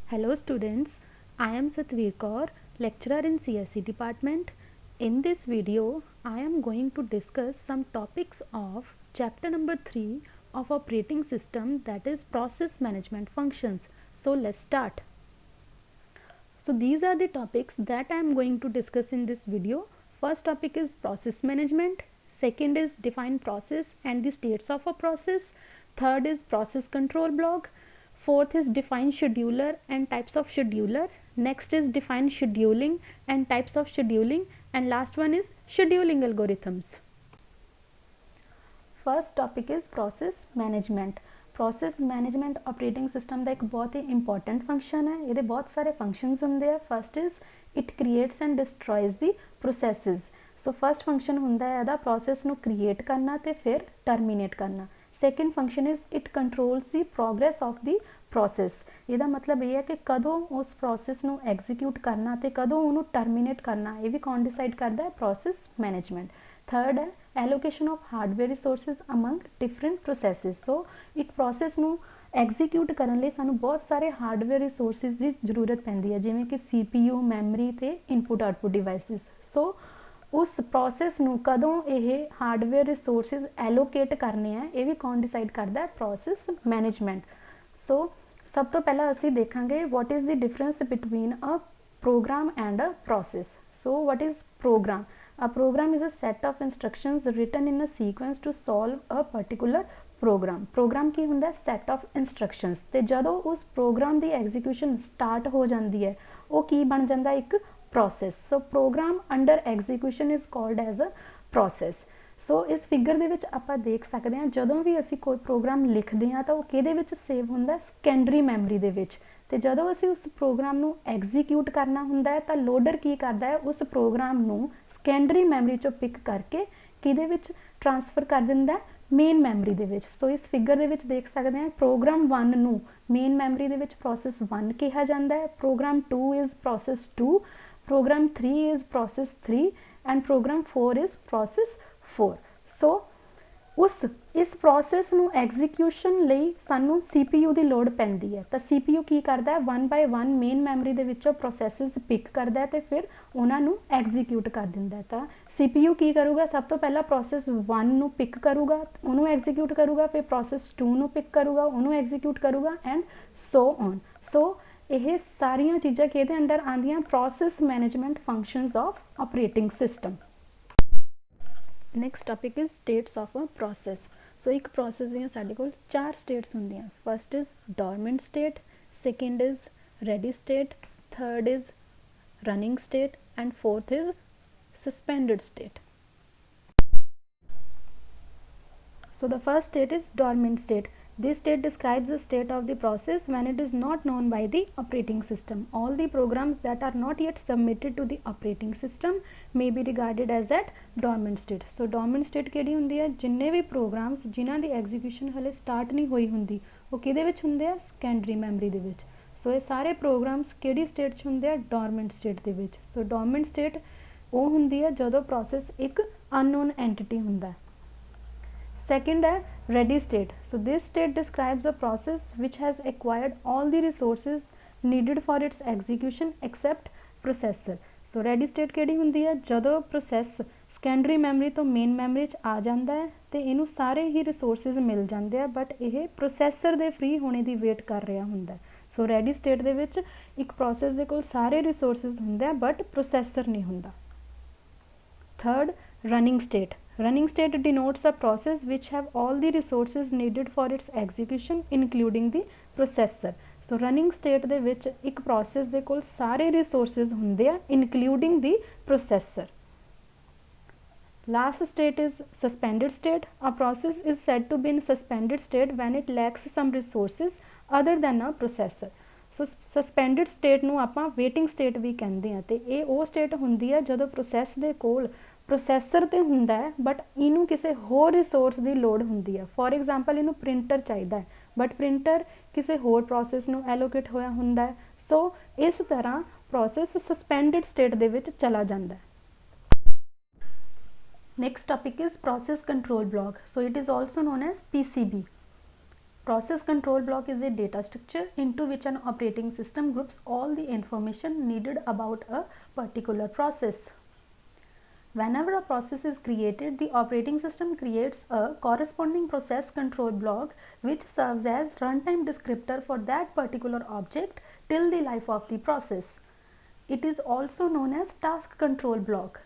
Hello students, I am Satveer Kaur, lecturer in CSE department. In this video, I am going to discuss some topics of chapter number 3 of operating system, that is process management functions. So let's start. So these are the topics that I am going to discuss in this video. First topic is process management. Second is define process and the states of a process. Third is process control block. Fourth is define scheduler and types of scheduler. Next is define scheduling and types of scheduling, and last one is scheduling algorithms. First topic is process management. Process management operating system ਦਾ ਇੱਕ ਬਹੁਤ ਹੀ important function ਹੈ। ਇਹਦੇ ਬਹੁਤ ਸਾਰੇ functions ਹੁੰਦੇ ਆ। First is it creates and ਡਿਸਟਰੋਇਜ਼ the processes. So first function ਹੁੰਦਾ ਹੈ ਇਹਦਾ ਪ੍ਰੋਸੈਸ ਨੂੰ ਕ੍ਰੀਏਟ ਕਰਨਾ ਤੇ ਫਿਰ ਟਰਮੀਨੇਟ ਕਰਨਾ। Second function is it controls the progress of the process. ਇਹਦਾ ਮਤਲਬ ਇਹ ਹੈ ਕਿ ਕਦੋਂ ਉਸ ਪ੍ਰੋਸੈਸ ਨੂੰ ਐਗਜ਼ੀਕਿਊਟ ਕਰਨਾ ਤੇ ਕਦੋਂ ਉਹਨੂੰ ਟਰਮੀਨੇਟ ਕਰਨਾ, ਇਹ ਵੀ ਕੌਣ ਡਿਸਾਈਡ ਕਰਦਾ ਹੈ? Process management. ਥਰਡ ਹੈ allocation of hardware resources among different processes. So ਇੱਕ ਪ੍ਰੋਸੈਸ ਨੂੰ ਐਗਜ਼ੀਕਿਊਟ ਕਰਨ ਲਈ ਸਾਨੂੰ ਬਹੁਤ ਸਾਰੇ ਹਾਰਡਵੇਅਰ ਰਿਸੋਰਸਿਸ ਦੀ ਜ਼ਰੂਰਤ ਪੈਂਦੀ ਹੈ, ਜਿਵੇਂ ਕਿ CPU, ਮੈਮਰੀ ਤੇ ਇਨਪੁਟ ਆਊਟਪੁੱਟ ਡਿਵਾਈਸਿਸ। ਸੋ ਉਸ ਪ੍ਰੋਸੈਸ ਨੂੰ ਕਦੋਂ ਇਹ ਹਾਰਡਵੇਅਰ ਰਿਸੋਰਸਿਸ ਐਲੋਕੇਟ ਕਰਨੇ ਆ, ਇਹ ਵੀ ਕੌਣ ਡਿਸਾਈਡ ਕਰਦਾ ਹੈ? Process management. ਸੋ ਸਭ ਤੋਂ ਪਹਿਲਾਂ ਅਸੀਂ ਦੇਖਾਂਗੇ what is the difference between a program and a process. So what is program? A program is a set of instructions written in a sequence to solve a particular program. Program ਕੀ ਹੁੰਦਾ? set of instructions। ਤੇ ਜਦੋਂ ਉਸ program ਦੀ execution start ਹੋ ਜਾਂਦੀ ਹੈ ਉਹ ਕੀ ਬਣ ਜਾਂਦਾ? ਇੱਕ process। So program under execution is called as a process। ਸੋ ਇਸ ਫਿਗਰ ਦੇ ਵਿੱਚ ਆਪਾਂ ਦੇਖ ਸਕਦੇ ਹਾਂ ਜਦੋਂ ਵੀ ਅਸੀਂ ਕੋਈ ਪ੍ਰੋਗਰਾਮ ਲਿਖਦੇ ਹਾਂ ਤਾਂ ਉਹ ਕਿਹਦੇ ਵਿੱਚ ਸੇਵ ਹੁੰਦਾ? ਸੈਕੰਡਰੀ ਮੈਮਰੀ ਦੇ ਵਿੱਚ। ਤੇ ਜਦੋਂ ਅਸੀਂ ਉਸ ਪ੍ਰੋਗਰਾਮ ਨੂੰ ਐਗਜ਼ੀਕਿਊਟ ਕਰਨਾ ਹੁੰਦਾ ਹੈ ਤਾਂ ਲੋਡਰ ਕੀ ਕਰਦਾ ਹੈ? ਉਸ ਪ੍ਰੋਗਰਾਮ ਨੂੰ ਸੈਕੰਡਰੀ ਮੈਮਰੀ ਚੋਂ ਪਿਕ ਕਰਕੇ ਕਿਹਦੇ ਵਿੱਚ ਟ੍ਰਾਂਸਫਰ ਕਰ ਦਿੰਦਾ? ਮੇਨ ਮੈਮਰੀ ਦੇ ਵਿੱਚ। ਸੋ ਇਸ ਫਿਗਰ ਦੇ ਵਿੱਚ ਦੇਖ ਸਕਦੇ ਹਾਂ ਪ੍ਰੋਗਰਾਮ 1 ਨੂੰ ਮੇਨ ਮੈਮਰੀ ਦੇ ਵਿੱਚ ਪ੍ਰੋਸੈਸ 1 ਕਿਹਾ ਜਾਂਦਾ ਹੈ। Program 2 is process 2, program 3 is process 3 and program 4 is process 4। So ਇਸ ਪ੍ਰੋਸੈਸ ਨੂੰ ਐਗਜ਼ੀਕਿਊਸ਼ਨ ਲਈ ਸਾਨੂੰ CPU ਦੀ ਲੋੜ ਪੈਂਦੀ ਹੈ। ਤਾਂ CPU ਕੀ ਕਰਦਾ ਹੈ? 1 by 1 ਮੇਨ ਮੈਮਰੀ ਦੇ ਵਿੱਚੋਂ ਪ੍ਰੋਸੈਸਿਸ ਪਿਕ ਕਰਦਾ ਹੈ ਤੇ ਫਿਰ ਉਹਨਾਂ ਨੂੰ ਐਗਜ਼ੀਕਿਊਟ ਕਰ ਦਿੰਦਾ ਹੈ। ਤਾਂ CPU ਕੀ ਕਰੂਗਾ? ਸਭ ਤੋਂ ਪਹਿਲਾਂ ਪ੍ਰੋਸੈਸ 1 ਨੂੰ ਪਿਕ ਕਰੂਗਾ, ਉਹਨੂੰ ਐਗਜ਼ੀਕਿਊਟ ਕਰੂਗਾ, ਫਿਰ ਪ੍ਰੋਸੈਸ 2 ਨੂੰ ਪਿਕ ਕਰੂਗਾ, ਉਹਨੂੰ ਐਗਜ਼ੀਕਿਊਟ ਕਰੂਗਾ ਐਂਡ ਸੋ ਔਨ। ਸੋ ਇਹ ਸਾਰੀਆਂ ਚੀਜ਼ਾਂ ਕਿਹਦੇ ਅੰਡਰ ਆਉਂਦੀਆਂ? Process management functions of operating system. Next topic is states of a process. So ਇੱਕ ਪ੍ਰੋਸੈਸ ਦੀਆਂ ਸਾਡੇ ਕੋਲ 4 ਸਟੇਟਸ ਹੁੰਦੀਆਂ। First is dormant state, second is ready state, third is running state and fourth is suspended state. So the first state is dormant state. This state describes the state of the process when it is not known by the operating system. All the programs that are not yet submitted to the operating system may be regarded as at dormant state. So dormant state ਕਿਹੜੀ ਹੁੰਦੀ ਹੈ? ਜਿੰਨੇ ਵੀ programs ਜਿਨ੍ਹਾਂ ਦੀ execution ਹਲੇ start ਨਹੀਂ ਹੋਈ ਹੁੰਦੀ ਉਹ ਕਿਹਦੇ ਵਿੱਚ ਹੁੰਦੇ ਆ? secondary memory ਦੇ ਵਿੱਚ। ਸੋ ਇਹ ਸਾਰੇ programs ਕਿਹੜੀ state 'ਚ ਹੁੰਦੇ ਆ? dormant state ਦੇ ਵਿੱਚ। ਸੋ dormant state ਉਹ ਹੁੰਦੀ ਹੈ ਜਦੋਂ ਪ੍ਰੋਸੈਸ ਇੱਕ ਅਨਨੋਨ ਐਂਟਿਟੀ ਹੁੰਦਾ ਹੈ। ਸੈਕਿੰਡ ਹੈ ready state. So this state describes a process which has acquired all the resources needed for its execution except processor. So ready state ਕਿਹੜੀ ਹੁੰਦੀ ਹੈ? ਜਦੋਂ ਪ੍ਰੋਸੈਸ ਸੈਕੰਡਰੀ ਮੈਮਰੀ ਤੋਂ ਮੇਨ ਮੈਮਰੀ 'ਚ ਆ ਜਾਂਦਾ ਹੈ ਤੇ ਇਹਨੂੰ ਸਾਰੇ ਹੀ ਰਿਸੋਰਸਿਸ ਮਿਲ ਜਾਂਦੇ ਆ ਬਟ ਇਹ ਪ੍ਰੋਸੈਸਰ ਦੇ ਫ੍ਰੀ ਹੋਣੇ ਦੀ ਵੇਟ ਕਰ ਰਿਹਾ ਹੁੰਦਾ। ਸੋ ਰੈਡੀ ਸਟੇਟ ਦੇ ਵਿੱਚ ਇੱਕ ਪ੍ਰੋਸੈਸ ਦੇ ਕੋਲ ਸਾਰੇ ਰਿਸੋਰਸਿਸ ਹੁੰਦੇ ਆ ਬਟ ਪ੍ਰੋਸੈਸਰ ਨਹੀਂ ਹੁੰਦਾ। Third, running state. Running state denotes a process which have all the resources needed for its execution including the processor. So running state ਦੇ ਵਿੱਚ ਇੱਕ process ਦੇ ਕੋਲ ਸਾਰੇ resources ਹੁੰਦੇ ਆ including the processor. Last state is suspended state. A process is said to be in suspended state when it lacks some resources other than a processor. So suspended state ਨੂੰ ਆਪਾਂ waiting state ਵੀ ਕਹਿੰਦੇ ਹਾਂ ਤੇ ਇਹ ਉਹ state ਹੁੰਦੀ ਹੈ ਜਦੋਂ ਪ੍ਰੋਸੈਸ ਦੇ ਕੋਲ ਪ੍ਰੋਸੈਸਰ ਤੇ ਹੁੰਦਾ ਹੈ ਬਟ ਇਹਨੂੰ ਕਿਸੇ ਹੋਰ ਰਿਸੋਰਸ ਦੀ ਲੋੜ ਹੁੰਦੀ ਹੈ। ਫੋਰ ਐਗਜ਼ਾਮਪਲ ਇਹਨੂੰ ਪ੍ਰਿੰਟਰ ਚਾਹੀਦਾ ਹੈ ਬਟ ਪ੍ਰਿੰਟਰ ਕਿਸੇ ਹੋਰ ਪ੍ਰੋਸੈਸ ਨੂੰ ਐਲੋਕੇਟ ਹੋਇਆ ਹੁੰਦਾ ਹੈ। ਸੋ ਇਸ ਤਰ੍ਹਾਂ ਪ੍ਰੋਸੈਸ ਸਸਪੈਂਡਡ ਸਟੇਟ ਦੇ ਵਿੱਚ ਚਲਾ ਜਾਂਦਾ ਹੈ। Next topic is process control block. So it is also non as PCB। Process control block is a data structure into which an operating system groups all the information needed about a particular process. Whenever a process is created, the operating system creates a corresponding process control block which serves as runtime descriptor for that particular object till the life of the process. It is also known as task control block.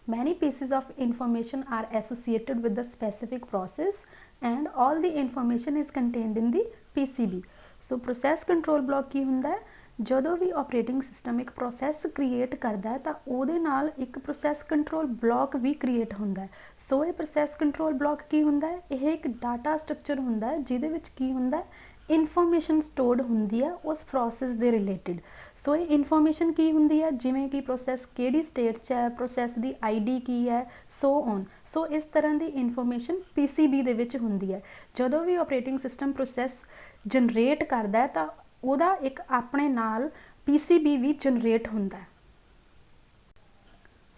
Many pieces of information are associated with the specific process and all the information is contained in the PCB. So process control block ਕੀ ਹੁੰਦਾ ਹੈ, ਜਦੋਂ ਵੀ operating system ਇੱਕ process create ਕਰਦਾ ਹੈ ਤਾਂ ਉਹਦੇ ਨਾਲ ਇੱਕ ਪ੍ਰੋਸੈਸ ਕੰਟਰੋਲ ਬਲਾਕ ਵੀ ਕ੍ਰੀਏਟ ਹੁੰਦਾ ਹੈ। ਸੋ ਇਹ ਪ੍ਰੋਸੈਸ ਕੰਟਰੋਲ ਬਲਾਕ ਕੀ ਹੁੰਦਾ ਹੈ, ਇਹ ਇੱਕ ਡਾਟਾ ਸਟਰਕਚਰ ਹੁੰਦਾ ਹੈ ਜਿਹਦੇ ਵਿੱਚ ਕੀ ਹੁੰਦਾ ਹੈ, ਇਨਫੋਰਮੇਸ਼ਨ ਸਟੋਰਡ ਹੁੰਦੀ ਹੈ ਉਸ ਪ੍ਰੋਸੈਸ ਦੇ ਰਿਲੇਟਿਡ। ਸੋ ਇਹ ਇਨਫੋਰਮੇਸ਼ਨ ਕੀ ਹੁੰਦੀ ਹੈ, ਜਿਵੇਂ ਕਿ ਪ੍ਰੋਸੈਸ ਕਿਹੜੀ ਸਟੇਟ 'ਚ ਹੈ, ਪ੍ਰੋਸੈਸ ਦੀ ਆਈਡੀ ਕੀ ਹੈ, ਸੋ ਔਨ। ਸੋ ਇਸ ਤਰ੍ਹਾਂ ਦੀ ਇਨਫੋਰਮੇਸ਼ਨ PCB ਦੇ ਵਿੱਚ ਹੁੰਦੀ ਹੈ। ਜਦੋਂ ਵੀ ਆਪਰੇਟਿੰਗ ਸਿਸਟਮ ਪ੍ਰੋਸੈਸ ਜਨਰੇਟ ਕਰਦਾ ਹੈ ਤਾਂ ਉਹਦਾ ਇੱਕ ਆਪਣੇ ਨਾਲ PCB ਵੀ ਜਨਰੇਟ ਹੁੰਦਾ ਹੈ।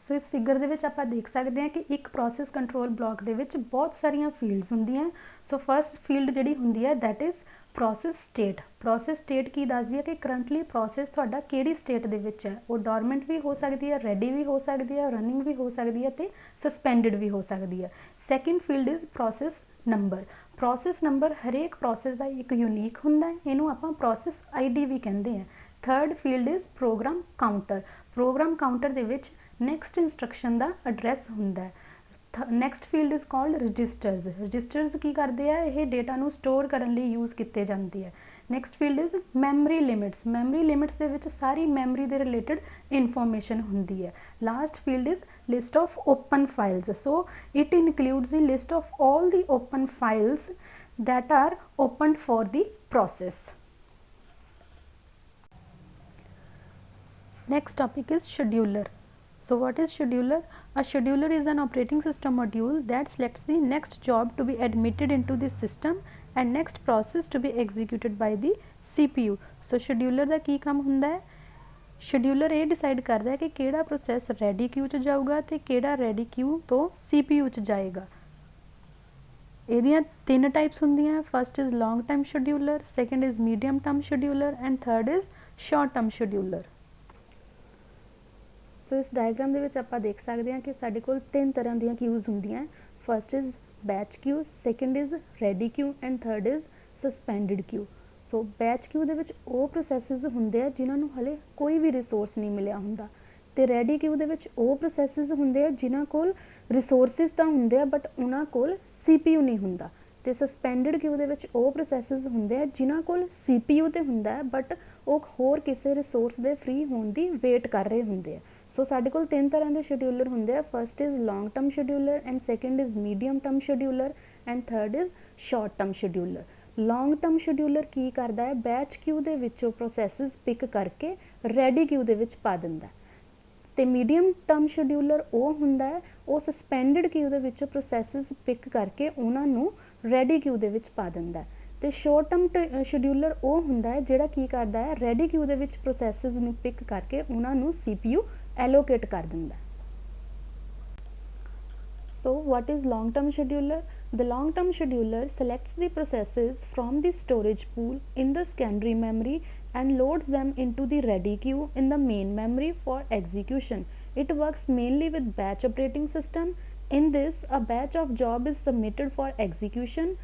ਸੋ ਇਸ ਫਿਗਰ ਦੇ ਵਿੱਚ ਆਪਾਂ ਦੇਖ ਸਕਦੇ ਹਾਂ ਕਿ ਇੱਕ ਪ੍ਰੋਸੈਸ ਕੰਟਰੋਲ ਬਲਾਕ ਦੇ ਵਿੱਚ ਬਹੁਤ ਸਾਰੀਆਂ ਫੀਲਡਸ ਹੁੰਦੀਆਂ। ਸੋ ਫਸਟ ਫੀਲਡ ਜਿਹੜੀ ਹੁੰਦੀ ਹੈ that is process state. Process state ਕੀ ਦੱਸਦੀ ਹੈ ਕਿ ਕਰੰਟਲੀ ਪ੍ਰੋਸੈਸ ਤੁਹਾਡਾ ਕਿਹੜੀ ਸਟੇਟ ਦੇ ਵਿੱਚ ਹੈ। ਉਹ ਡੋਰਮੈਂਟ ਵੀ ਹੋ ਸਕਦੀ ਹੈ, ਰੈਡੀ ਵੀ ਹੋ ਸਕਦੀ ਹੈ, ਰਨਿੰਗ ਵੀ ਹੋ ਸਕਦੀ ਹੈ ਤੇ ਸਸਪੈਂਡਡ ਵੀ ਹੋ ਸਕਦੀ ਹੈ। Second field is process number. Process number ਹਰੇਕ ਪ੍ਰੋਸੈਸ ਦਾ ਇੱਕ ਯੂਨੀਕ ਹੁੰਦਾ ਹੈ, ਇਹਨੂੰ ਆਪਾਂ ਪ੍ਰੋਸੈਸ ID ਵੀ ਕਹਿੰਦੇ ਹਾਂ। Third field is program counter. Program counter ਦੇ ਵਿੱਚ ਨੈਕਸਟ ਇੰਸਟਰਕਸ਼ਨ ਦਾ ਐਡਰੈਸ ਹੁੰਦਾ ਹੈ। Next field is called registers. Registers ਕੀ ਕਰਦੇ ਆ, ਇਹ ਡੇਟਾ ਨੂੰ ਸਟੋਰ ਕਰਨ ਲਈ ਯੂਜ਼ ਕੀਤੇ ਜਾਂਦੇ ਆ। Next field is memory limits. Memory limits ਦੇ ਵਿੱਚ ਸਾਰੀ ਮੈਮਰੀ ਦੇ ਰਿਲੇਟਡ ਇਨਫੋਰਮੇਸ਼ਨ ਹੁੰਦੀ ਹੈ। Last field is list of open files. So it includes the list of all the open files that are opened for the process. Next topic is scheduler. So what is scheduler? A scheduler is an operating system module that selects the next job to be admitted into the system and next process to be executed by the CPU. So scheduler ਦਾ ਕੀ ਕੰਮ ਹੁੰਦਾ ਹੈ, scheduler ਇਹ decide ਕਰਦਾ ਹੈ ਕਿ ਕਿਹੜਾ process ready ਕਿਊ 'ਚ ਜਾਊਗਾ ਤੇ ਕਿਹੜਾ ਰੈਡੀ ਕਿਊ ਤੋਂ CPU 'ਚ ਜਾਏਗਾ। ਇਹਦੀਆਂ ਤਿੰਨ ਟਾਈਪਸ ਹੁੰਦੀਆਂ। First is long term scheduler, second is medium term scheduler and third is short term scheduler. So ਇਸ ਡਾਇਗਰਾਮ ਦੇ ਵਿੱਚ ਆਪਾਂ ਦੇਖ ਸਕਦੇ ਹਾਂ ਕਿ ਸਾਡੇ ਕੋਲ ਤਿੰਨ ਤਰ੍ਹਾਂ ਦੀਆਂ ਕਿਊਜ਼ ਹੁੰਦੀਆਂ। First is batch queue, second is ready queue and third is suspended queue. So batch queue ਦੇ ਵਿੱਚ ਉਹ ਪ੍ਰੋਸੈਸਿਸ ਹੁੰਦੇ ਆ ਜਿਨ੍ਹਾਂ ਨੂੰ ਹਲੇ ਕੋਈ ਵੀ ਰਿਸੋਰਸ ਨਹੀਂ ਮਿਲਿਆ ਹੁੰਦਾ, ਤੇ ਰੈਡੀ ਕਿਊ ਦੇ ਵਿੱਚ ਉਹ ਪ੍ਰੋਸੈਸਿਸ ਹੁੰਦੇ ਆ ਜਿਨ੍ਹਾਂ ਕੋਲ ਰਿਸੋਰਸਿਸ ਤਾਂ ਹੁੰਦੇ ਆ ਬਟ ਉਹਨਾਂ ਕੋਲ CPU ਨਹੀਂ ਹੁੰਦਾ। ਤੇ ਸਸਪੈਂਡਡ ਕਿਊ ਦੇ ਵਿੱਚ ਉਹ ਪ੍ਰੋਸੈਸਿਸ ਹੁੰਦੇ ਆ ਜਿਨ੍ਹਾਂ ਕੋਲ CPU ਤੇ ਹੁੰਦਾ ਹੈ ਬਟ ਉਹ ਹੋਰ ਕਿਸੇ ਰਿਸੋਰਸ ਦੇ ਫ੍ਰੀ ਹੋਣ ਦੀ ਵੇਟ ਕਰ ਰਹੇ ਹੁੰਦੇ ਆ। ਸੋ ਸਾਡੇ ਕੋਲ ਤਿੰਨ ਤਰ੍ਹਾਂ ਦੇ ਸ਼ਡਿਊਲਰ ਹੁੰਦੇ ਆ। First is long term scheduler and second is medium term scheduler and third is short term scheduler. Long term scheduler ਕੀ ਕਰਦਾ ਹੈ, ਬੈਚ ਕਿਊ ਦੇ ਵਿੱਚੋਂ ਪ੍ਰੋਸੈਸਿਸ ਪਿਕ ਕਰਕੇ ਰੈਡੀ ਕਿਊ ਦੇ ਵਿੱਚ ਪਾ ਦਿੰਦਾ। ਤੇ ਮੀਡੀਅਮ ਟਰਮ ਸ਼ਡਿਊਲਰ ਉਹ ਹੁੰਦਾ ਹੈ, ਉਹ ਸਸਪੈਂਡਡ ਕਿਊ ਦੇ ਵਿੱਚੋਂ ਪ੍ਰੋਸੈਸਿਸ ਪਿਕ ਕਰਕੇ ਉਹਨਾਂ ਨੂੰ ਰੈਡੀ ਕਿਊ ਦੇ ਵਿੱਚ ਪਾ ਦਿੰਦਾ। ਤੇ ਸ਼ਾਰਟ ਟਰਮ ਸ਼ਡਿਊਲਰ ਉਹ ਹੁੰਦਾ ਹੈ ਜਿਹੜਾ ਕੀ ਕਰਦਾ ਹੈ, ਰੈਡੀ ਕਿਊ ਦੇ ਵਿੱਚ ਪ੍ਰੋਸੈਸਿਸ ਨੂੰ ਪਿਕ ਕਰਕੇ ਉਹਨਾਂ ਨੂੰ CPU ਐਲੋਕੇਟ ਕਰ ਦਿੰਦਾ। So what is long term scheduler? The long term scheduler selects the processes from the storage pool in the secondary memory and loads them into the ready queue in the main memory for execution. It works mainly with batch operating system. In this, a batch of job is submitted for execution.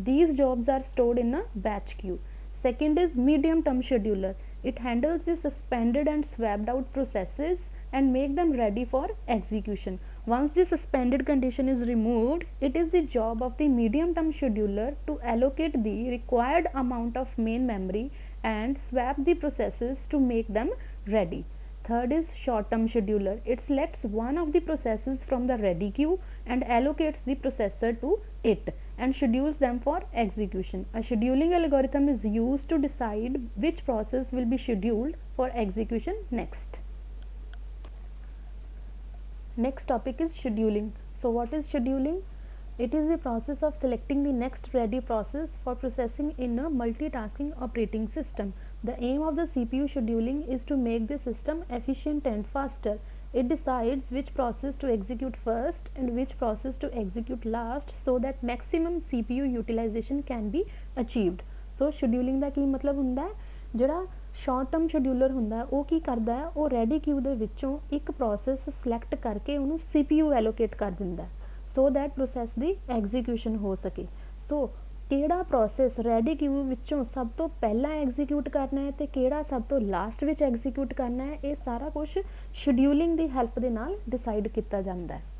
These jobs are stored in a batch queue. Second is medium term scheduler. It handles the suspended and swapped out processes and make them ready for execution. Once the suspended condition is removed, it is the job of the medium term scheduler to allocate the required amount of main memory and swap the processes to make them ready. Third is short term scheduler. It selects one of the processes from the ready queue and allocates the processor to it and schedules them for execution. A scheduling algorithm is used to decide which process will be scheduled for execution next. Next topic is scheduling. So what is scheduling? It is the process of selecting the next ready process for processing in a multitasking operating system. The aim of the CPU scheduling is to make the system efficient and faster. It decides which process to execute first and which process to execute last so that maximum CPU utilization can be achieved. So scheduling ਦਾ ਕੀ ਮਤਲਬ ਹੁੰਦਾ ਹੈ, ਜਿਹੜਾ short term ਸ਼ਡਿਊਲਰ ਹੁੰਦਾ ਹੈ ਉਹ ਕੀ ਕਰਦਾ ਹੈ, ਉਹ ਰੈਡੀ ਕਿਊ ਦੇ ਵਿੱਚੋਂ ਇੱਕ ਪ੍ਰੋਸੈਸ ਸਿਲੈਕਟ ਕਰਕੇ ਉਹਨੂੰ CPU ਐਲੋਕੇਟ ਕਰ ਦਿੰਦਾ so that process the execution ਹੋ ਸਕੇ। ਸੋ ਕਿਹੜਾ ਪ੍ਰੋਸੈਸ ਰੈਡੀ ਕਿਊ ਵਿੱਚੋਂ ਸਭ ਤੋਂ ਪਹਿਲਾਂ ਐਗਜ਼ੀਕਿਊਟ ਕਰਨਾ ਹੈ ਤੇ ਕਿਹੜਾ ਸਭ ਤੋਂ ਲਾਸਟ ਵਿੱਚ ਐਗਜ਼ੀਕਿਊਟ ਕਰਨਾ ਹੈ, ਇਹ ਸਾਰਾ ਕੁਝ ਸ਼ਡਿਊਲਿੰਗ ਦੀ ਹੈਲਪ ਦੇ ਨਾਲ ਡਿਸਾਈਡ ਕੀਤਾ ਜਾਂਦਾ ਹੈ।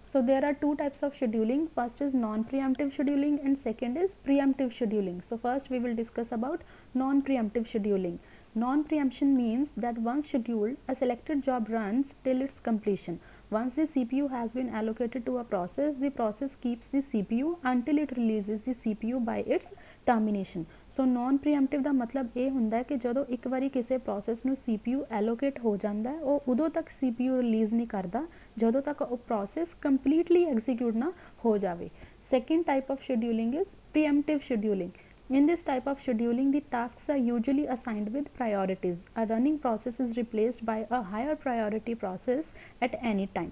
So there are two types of scheduling. First is non-preemptive scheduling and second is preemptive scheduling. So first we will discuss about non-preemptive scheduling. Non-preemption means that once scheduled, a selected job runs till its completion. Once the CPU has been allocated to a process, the process keeps the CPU until it releases the CPU by its termination. So non-preemptive ਦਾ ਮਤਲਬ ਇਹ ਹੁੰਦਾ ਹੈ ਕਿ ਜਦੋਂ ਇੱਕ ਵਾਰੀ ਕਿਸੇ process ਨੂੰ CPU allocate ਹੋ ਜਾਂਦਾ ਹੈ, ਉਹ ਉਦੋਂ ਤੱਕ CPU ਰਿਲੀਜ਼ ਨਹੀਂ ਕਰਦਾ ਜਦੋਂ ਤੱਕ ਉਹ ਪ੍ਰੋਸੈਸ ਕੰਪਲੀਟਲੀ ਐਗਜ਼ੀਕਿਊਟ ਨਾ ਹੋ ਜਾਵੇ। Second type of scheduling is preemptive scheduling. In this type of scheduling, the tasks are usually assigned with priorities. A running process is replaced by a higher priority process at any time.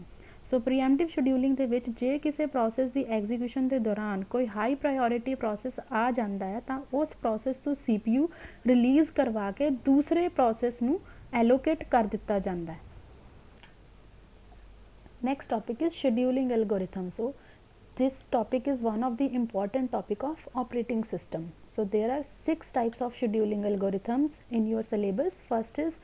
So preemptive scheduling ਦੇ ਵਿੱਚ ਜੇ ਕਿਸੇ process ਦੀ execution ਦੇ ਦੌਰਾਨ ਕੋਈ high priority process ਆ ਜਾਂਦਾ ਹੈ ਤਾਂ ਉਸ ਪ੍ਰੋਸੈਸ ਤੋਂ CPU ਰਿਲੀਜ਼ ਕਰਵਾ ਕੇ ਦੂਸਰੇ ਪ੍ਰੋਸੈਸ ਨੂੰ ਐਲੋਕੇਟ ਕਰ ਦਿੱਤਾ ਜਾਂਦਾ ਹੈ। Next topic is scheduling algorithm. So this topic is one of the important topic of operating system. So there are 6 types of scheduling algorithms in your syllabus. First is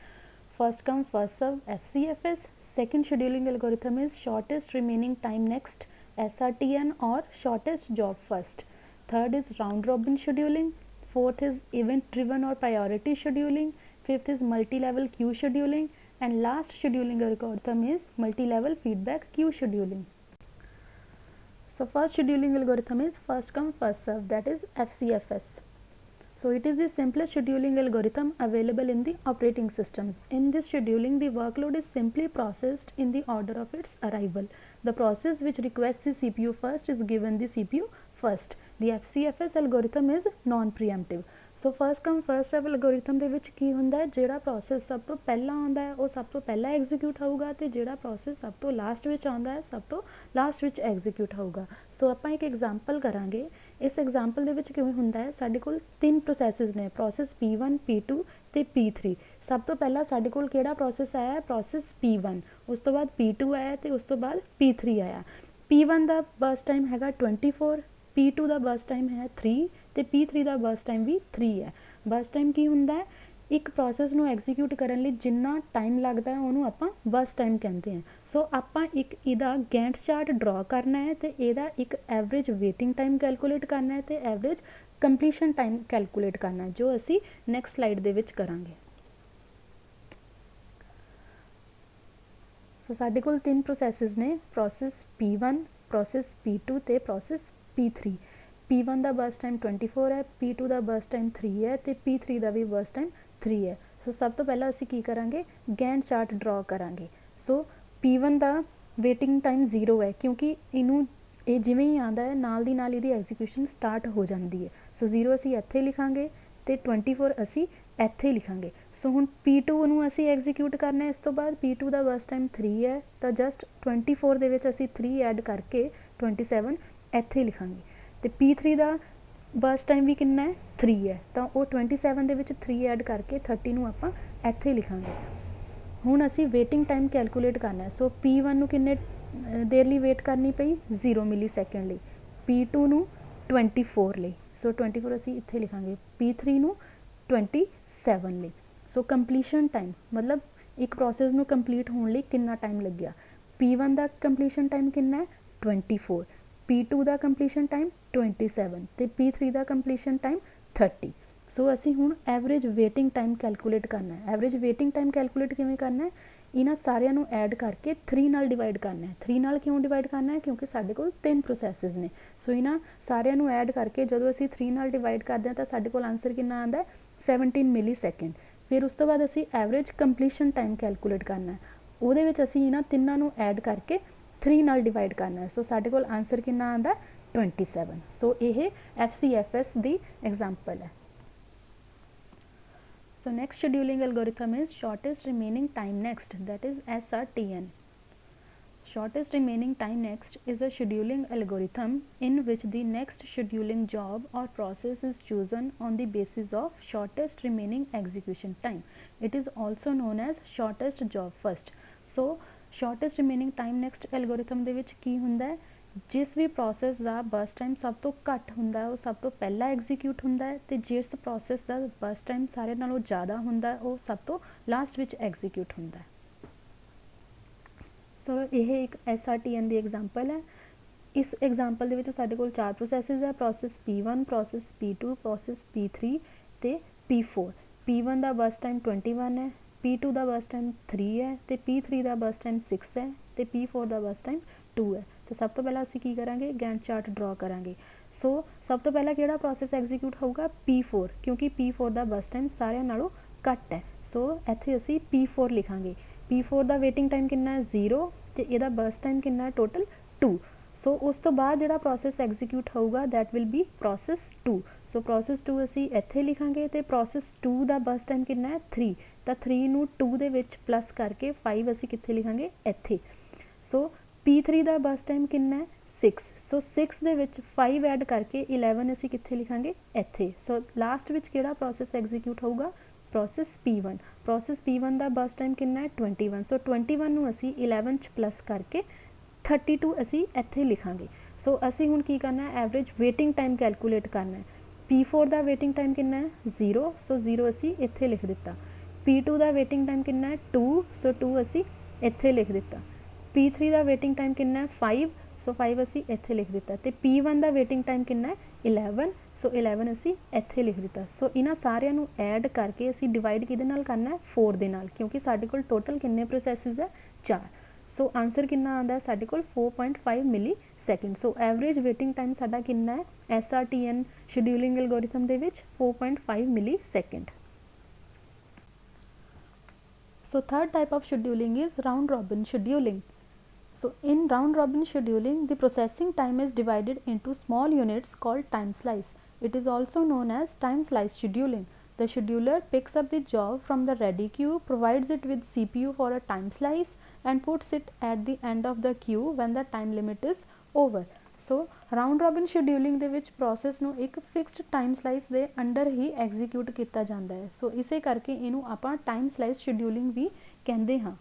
first come first serve FCFS. Second scheduling algorithm is shortest remaining time next SRTN or shortest job first. Third is round robin scheduling. Fourth is event driven or priority scheduling. Fifth is multi-level queue scheduling and last scheduling algorithm is multi-level feedback queue scheduling. So first scheduling algorithm is first come first serve, that is FCFS. So it is the simplest scheduling algorithm available in the operating systems. In this scheduling, the workload is simply processed in the order of its arrival. The process which requests the CPU first is given the CPU first. The FCFS algorithm is non-preemptive. So first come first serve algorithm ਦੇ ਵਿੱਚ ਕੀ ਹੁੰਦਾ ਹੈ, ਜਿਹੜਾ process ਸਭ ਤੋਂ ਪਹਿਲਾਂ ਆਉਂਦਾ ਹੈ ਉਹ ਸਭ ਤੋਂ ਪਹਿਲਾਂ ਐਗਜ਼ੀਕਿਊਟ ਹੋਊਗਾ ਤੇ ਜਿਹੜਾ ਪ੍ਰੋਸੈਸ ਸਭ ਤੋਂ ਲਾਸਟ ਵਿੱਚ ਆਉਂਦਾ ਹੈ ਸਭ ਤੋਂ ਲਾਸਟ ਵਿੱਚ ਐਗਜ਼ੀਕਿਊਟ ਹੋਊਗਾ। ਸੋ ਆਪਾਂ ਇੱਕ ਐਗਜ਼ਾਮਪਲ ਕਰਾਂਗੇ। ਇਸ ਐਗਜ਼ਾਮਪਲ ਦੇ ਵਿੱਚ ਕਿਵੇਂ ਹੁੰਦਾ ਹੈ, ਸਾਡੇ ਕੋਲ 3 ਪ੍ਰੋਸੈਸਿਸ ਨੇ, ਪ੍ਰੋਸੈਸ P1 P2 ਤੇ P3। ਸਭ ਤੋਂ ਪਹਿਲਾਂ ਸਾਡੇ ਕੋਲ ਕਿਹੜਾ ਪ੍ਰੋਸੈਸ ਆਇਆ ਹੈ, ਪ੍ਰੋਸੈਸ P1, ਉਸ ਤੋਂ ਬਾਅਦ P2 ਆਇਆ ਤੇ ਉਸ ਤੋਂ ਬਾਅਦ P3 ਆਇਆ। P1 ਦਾ ਬਰਸਟ ਟਾਈਮ ਹੈਗਾ 24, P2 ਦਾ ਬਰਸਟ ਟਾਈਮ ਹੈ 3 ਤੇ P3 ਦਾ ਬਰਸਟ ਟਾਈਮ ਵੀ 3 ਹੈ। ਬਰਸਟ ਟਾਈਮ ਕੀ ਹੁੰਦਾ ਹੈ, ਇੱਕ ਪ੍ਰੋਸੈਸ ਨੂੰ ਐਗਜ਼ੀਕਿਊਟ ਕਰਨ ਲਈ ਜਿੰਨਾ ਟਾਈਮ ਲੱਗਦਾ ਹੈ ਉਹਨੂੰ ਆਪਾਂ ਬਰਸਟ ਟਾਈਮ ਕਹਿੰਦੇ ਹਾਂ। ਸੋ ਆਪਾਂ ਇੱਕ ਇਹਦਾ ਗੈਂਟ ਚਾਰਟ ਡਰਾ ਕਰਨਾ ਹੈ ਤੇ ਇਹਦਾ ਇੱਕ ਐਵਰੇਜ ਵੇਟਿੰਗ ਟਾਈਮ ਕੈਲਕੂਲੇਟ ਕਰਨਾ ਹੈ ਤੇ ਐਵਰੇਜ ਕੰਪਲੀਸ਼ਨ ਟਾਈਮ ਕੈਲਕੂਲੇਟ ਕਰਨਾ ਹੈ, ਜੋ ਅਸੀਂ ਨੈਕਸਟ ਸਲਾਈਡ ਦੇ ਵਿੱਚ ਕਰਾਂਗੇ। ਸੋ ਸਾਡੇ ਕੋਲ 3 ਪ੍ਰੋਸੈਸਿਸ ਨੇ, ਪ੍ਰੋਸੈਸ P1, ਪ੍ਰੋਸੈਸ P2 ਤੇ ਪ੍ਰੋਸੈਸ P3। P1 ਦਾ ਬਰਸਟ ਟਾਈਮ 24 ਹੈ, P2 ਦਾ ਬਰਸਟ ਟਾਈਮ 3 ਹੈ ਤੇ P3 ਦਾ ਵੀ ਬਰਸਟ ਟਾਈਮ 3 ਹੈ। ਸੋ ਸਭ ਤੋਂ ਪਹਿਲਾਂ ਅਸੀਂ ਕੀ ਕਰਾਂਗੇ, ਗੈਂਟ ਚਾਰਟ ਡਰਾ ਕਰਾਂਗੇ। ਸੋ P1 ਦਾ ਵੇਟਿੰਗ ਟਾਈਮ 0 ਹੈ ਕਿਉਂਕਿ ਇਹਨੂੰ ਇਹ ਜਿਵੇਂ ਹੀ ਆਉਂਦਾ ਹੈ ਨਾਲ ਦੀ ਨਾਲ ਇਹਦੀ ਐਗਜ਼ੀਕਿਊਸ਼ਨ ਸਟਾਰਟ ਹੋ ਜਾਂਦੀ ਹੈ। ਸੋ 0 ਅਸੀਂ ਇੱਥੇ ਲਿਖਾਂਗੇ ਤੇ 24 ਅਸੀਂ ਇੱਥੇ ਲਿਖਾਂਗੇ। ਸੋ ਹੁਣ P2 ਨੂੰ ਅਸੀਂ ਐਗਜ਼ੀਕਿਊਟ ਕਰਨਾ ਹੈ। ਇਸ ਤੋਂ ਬਾਅਦ P2 ਦਾ ਬਰਸਟ ਟਾਈਮ 3 ਹੈ ਤਾਂ ਜਸਟ 24 ਦੇ ਵਿੱਚ ਅਸੀਂ 3 ਐਡ ਕਰਕੇ 27 ਇੱਥੇ ਲਿਖਾਂਗੇ ਤੇ P3 ਦਾ ਬਰਸਟ ਟਾਈਮ ਵੀ ਕਿੰਨਾ ਹੈ, 3 ਹੈ ਤਾਂ ਉਹ 27 ਦੇ ਵਿੱਚ 3 ਐਡ ਕਰਕੇ 30 ਨੂੰ ਆਪਾਂ ਇੱਥੇ ਲਿਖਾਂਗੇ। ਹੁਣ ਅਸੀਂ ਵੇਟਿੰਗ ਟਾਈਮ ਕੈਲਕੂਲੇਟ ਕਰਨਾ ਹੈ। ਸੋ P1 ਨੂੰ ਕਿੰਨੇ ਦੇਰ ਲਈ ਵੇਟ ਕਰਨੀ ਪਈ, 0 ਮਿਲੀ ਸੈਕਿੰਡ ਲਈ। P2 ਨੂੰ 24 ਲਈ, ਸੋ 24 ਅਸੀਂ ਇੱਥੇ ਲਿਖਾਂਗੇ। P3 ਨੂੰ 27 ਲਈ। ਸੋ ਕੰਪਲੀਸ਼ਨ ਟਾਈਮ ਮਤਲਬ ਇੱਕ ਪ੍ਰੋਸੈਸ ਨੂੰ ਕੰਪਲੀਟ ਹੋਣ ਲਈ ਕਿੰਨਾ ਟਾਈਮ ਲੱਗਿਆ। P1 ਦਾ ਕੰਪਲੀਸ਼ਨ ਟਾਈਮ ਕਿੰਨਾ ਹੈ, 24, P2 ਦਾ ਕੰਪਲੀਸ਼ਨ ਟਾਈਮ 27 ਤੇ P3 ਦਾ ਕੰਪਲੀਸ਼ਨ ਟਾਈਮ 30। ਸੋ ਅਸੀਂ ਹੁਣ ਐਵਰੇਜ ਵੇਟਿੰਗ ਟਾਈਮ ਕੈਲਕੂਲੇਟ ਕਰਨਾ ਹੈ। ਐਵਰੇਜ ਵੇਟਿੰਗ ਟਾਈਮ ਕੈਲਕੂਲੇਟ ਕਿਵੇਂ ਕਰਨਾ ਹੈ, ਇਹਨਾਂ ਸਾਰਿਆਂ ਨੂੰ ਐਡ ਕਰਕੇ 3 ਨਾਲ ਡਿਵਾਈਡ ਕਰਨਾ ਹੈ। 3 ਨਾਲ ਕਿਉਂ ਡਿਵਾਈਡ ਕਰਨਾ ਹੈ, ਕਿਉਂਕਿ ਸਾਡੇ ਕੋਲ 3 ਪ੍ਰੋਸੈਸਿਸ ਨੇ। ਸੋ ਇਹਨਾਂ ਸਾਰਿਆਂ ਨੂੰ ਐਡ ਕਰਕੇ ਜਦੋਂ ਅਸੀਂ 3 ਨਾਲ ਡਿਵਾਈਡ ਕਰਦੇ ਹਾਂ ਤਾਂ ਸਾਡੇ ਕੋਲ ਆਨਸਰ ਕਿੰਨਾ ਆਉਂਦਾ ਹੈ, 17 ਮਿਲੀ ਸੈਕਿੰਡ। ਫਿਰ ਉਸ ਤੋਂ ਬਾਅਦ ਅਸੀਂ ਐਵਰੇਜ ਕੰਪਲੀਸ਼ਨ ਟਾਈਮ ਕੈਲਕੂਲੇਟ ਕਰਨਾ ਹੈ। ਉਹਦੇ ਵਿੱਚ ਅਸੀਂ ਇਹਨਾਂ ਤਿੰਨਾਂ ਨੂੰ ਐਡ ਕਰਕੇ 3 ਨਾਲ ਡਿਵਾਈਡ ਕਰਨਾ ਹੈ। ਸੋ ਸਾਡੇ ਕੋਲ ਆਨਸਰ ਕਿੰਨਾ ਆਉਂਦਾ, 27। ਸੋ ਇਹ FCFS ਦੀ ਐਗਜ਼ਾਮਪਲ ਹੈ। So next scheduling algorithm is shortest remaining time next, that is SRTN. Shortest remaining time next is a scheduling algorithm in which the next scheduling job or process is chosen on the basis of shortest remaining execution time. It is also known as shortest job first. So shortest remaining time next algorithm ਦੇ ਵਿੱਚ ਕੀ ਹੁੰਦਾ ਹੈ, जिस भी process का burst time सब तो घट होंदा है वो सब तो पहला एग्जीक्यूट होंदा है, तो जिस प्रोसैस का बर्स्ट टाइम सारे नालों ज़्यादा होंदा है वो सब तो लास्ट विच एग्जीक्यूट होंदा है। सो यह एक SRTN की एग्जाम्पल है। इस एग्जाम्पल के साडे कोल 4 प्रोसैसिस है, process P1, process P2, process P3 ते P4। P1 का बर्स्ट टाइम 21 है, P2 का बर्स्ट टाइम 3 है, तो P3 का बर्स्ट टाइम 6 है, तो P4 का बर्स्ट टाइम 2 है। तो सब तो पहला असी की करांगे, गैंट चार्ट ड्रॉ करांगे। सो सब तो पहला किहड़ा प्रोसैस एग्जीक्यूट होगा, P4, क्योंकि P4 का बर्स्ट टाइम सारे नालों घट है। सो इत्थे असी P4 लिखांगे। P4 का वेटिंग टाइम कितना है 0, तो यदा बर्स्ट टाइम कितना है टोटल 2। सो उस तो बाद जिहड़ा प्रोसैस एग्जीक्यूट होगा that will be process 2। So process 2 असी इत्थे लिखांगे, तो प्रोसैस 2 का बर्स्ट टाइम कितना है 3, तो 3 नूं 2 दे विच प्लस करके 5 असी कित्थे लिखांगे इत्थे। सो P3 का बर्स्ट टाइम कितना है 6, सो 6 दे विच 5 ऐड करके 11 असी कित्थे लिखांगे इत्थे। सो लास्ट विच किहड़ा प्रोसैस एग्जीक्यूट होगा, प्रोसैस P1। प्रोसैस P1 का बर्स्ट टाइम कितना है 21, सो 21 नूं असी 11 च प्लस करके 32 असी इत्थे लिखांगे। सो असी हुण की करना है, एवरेज वेटिंग टाइम कैलकुलेट करना है। P4 का वेटिंग टाइम कितना है 0, सो 0 असी इत्थे लिख दिता। P2 का वेटिंग टाइम कितना है 2, सो 2 असी इत्थे लिख दिता। P3 का वेटिंग टाइम कितना है 5, सो 5 असी इत्थे लिख दिता। तो P1 का वेटिंग टाइम कितना है 11, सो 11 असी इत्थे लिख दिता। सो इन्हां सारिਆਂ ਨੂੰ ऐड करके असी डिवाइड किहदे नाल करना है 4 दे नाल, क्योंकि साडे कोल टोटल किन्ने प्रोसैसिस है 4। सो आंसर कितना आंदा है साडे कोल 4.5 milli second. So average waiting time साडा कितना है SRTN शेड्यूलिंग एल्गोरिथम दे विच 4.5 milli second. So third type of scheduling is round robin scheduling. So in round robin scheduling, the processing time is divided into small units called time slice. It is also known as time slice scheduling. The scheduler picks up the job from the ready queue, provides it with CPU for a time slice and puts it at the end of the queue when the time limit is over. So round robin scheduling ਦੇ ਵਿੱਚ process ਨੂੰ ਇੱਕ fixed time slice ਦੇ under ਹੀ execute ਕੀਤਾ ਜਾਂਦਾ ਹੈ। ਸੋ ਇਸੇ ਕਰਕੇ ਇਹਨੂੰ ਆਪਾਂ ਟਾਈਮ ਸਲਾਈਸ ਸ਼ੈਡਿਊਲਿੰਗ ਵੀ ਕਹਿੰਦੇ ਹਾਂ।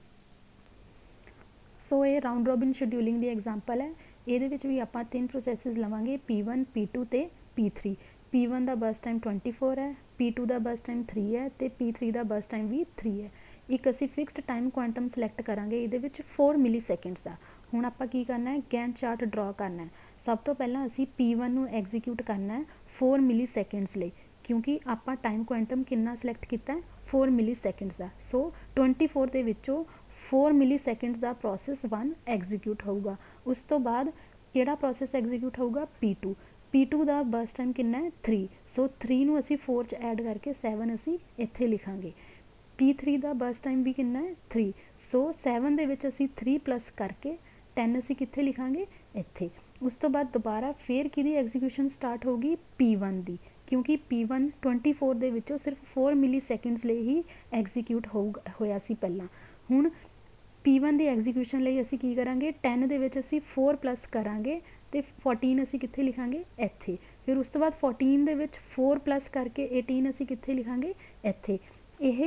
ਸੋ ਇਹ ਰਾउंड ਰॉबिन ਸ਼ੈਡਿਊਲਿੰਗ ਦੀ ਐਗਜ਼ਾਮਪਲ ਹੈ। ਇਹਦੇ ਵਿੱਚ ਵੀ ਆਪਾਂ 3 ਪ੍ਰੋਸੈਸਿਸ ਲਵਾਂਗੇ, P1, P2 ਤੇ P3। P1 ਦਾ ਬਰਸਟ ਟਾਈਮ 24 ਹੈ, P2 ਦਾ ਬਰਸਟ ਟਾਈਮ 3 ਹੈ ਤੇ P3 ਦਾ ਬਰਸਟ ਟਾਈਮ ਵੀ 3 ਹੈ। ਇੱਕ ਅਸੀਂ ਫਿਕਸਡ ਟਾਈਮ ਕੁਆਂਟਮ ਸਿਲੈਕਟ ਕਰਾਂਗੇ, ਇਹਦੇ ਵਿੱਚ 4 ਮਿਲੀ ਸੈਕਿੰਡਸ ਦਾ। ਹੁਣ ਆਪਾਂ ਕੀ ਕਰਨਾ ਹੈ, ਗੈਂਟ ਚਾਰਟ ਡਰਾ ਕਰਨਾ ਹੈ। ਸਭ ਤੋਂ ਪਹਿਲਾਂ ਅਸੀਂ P1 ਨੂੰ ਐਗਜ਼ੀਕਿਊਟ ਕਰਨਾ ਹੈ 4 ਮਿਲੀ ਸੈਕਿੰਡਸ ਲਈ, ਕਿਉਂਕਿ ਆਪਾਂ ਟਾਈਮ ਕੁਆਂਟਮ ਕਿੰਨਾ ਸਿਲੈਕਟ ਕੀਤਾ ਹੈ 4 ਮਿਲੀ ਸੈਕਿੰਡਸ ਦਾ। ਸੋ 24 ਦੇ ਵਿੱਚੋਂ 4 ਮਿਲੀ ਸੈਕਿੰਡਸ ਦਾ ਪ੍ਰੋਸੈਸ 1 ਐਗਜ਼ੀਕਿਊਟ ਹੋਊਗਾ। ਉਸ ਤੋਂ ਬਾਅਦ ਕਿਹੜਾ ਪ੍ਰੋਸੈਸ ਐਗਜ਼ੀਕਿਊਟ ਹੋਊਗਾ, P2। P2 ਦਾ ਬਰਸਟ ਟਾਈਮ ਕਿੰਨਾ ਹੈ 3, ਸੋ 3 ਨੂੰ ਅਸੀਂ 4 'ਚ ਐਡ ਕਰਕੇ 7 ਅਸੀਂ ਇੱਥੇ ਲਿਖਾਂਗੇ। P3 ਦਾ ਬਰਸਟ ਟਾਈਮ ਵੀ ਕਿੰਨਾ ਹੈ 3, ਸੋ 7 ਦੇ ਵਿੱਚ ਅਸੀਂ 3 ਪਲੱਸ ਕਰਕੇ 10 ਅਸੀਂ ਕਿੱਥੇ ਲਿਖਾਂਗੇ ਇੱਥੇ। ਉਸ ਤੋਂ ਬਾਅਦ ਦੁਬਾਰਾ ਫੇਰ ਕਿਹਦੀ ਐਗਜ਼ੀਕਿਊਸ਼ਨ ਸਟਾਰਟ ਹੋਊਗੀ, P1 ਦੀ, ਕਿਉਂਕਿ P1 24 ਦੇ ਵਿੱਚੋਂ ਸਿਰਫ 4 ਮਿਲੀ ਸੈਕਿੰਡਸ ਲਈ ਹੀ ਐਗਜ਼ੀਕਿਊਟ ਹੋਇਆ ਸੀ ਪਹਿਲਾਂ। ਹੁਣ P1 ਦੀ ਐਗਜ਼ੀਕਿਊਸ਼ਨ ਲਈ ਅਸੀਂ ਕੀ ਕਰਾਂਗੇ, 10 ਦੇ ਵਿੱਚ ਅਸੀਂ 4 ਪਲੱਸ ਕਰਾਂਗੇ ਤੇ 14 ਅਸੀਂ ਕਿੱਥੇ ਲਿਖਾਂਗੇ ਇੱਥੇ। ਫਿਰ ਉਸ ਤੋਂ ਬਾਅਦ 14 ਦੇ ਵਿੱਚ 4 ਪਲੱਸ ਕਰਕੇ 18 ਅਸੀਂ ਕਿੱਥੇ ਲਿਖਾਂਗੇ ਇੱਥੇ। ਇਹ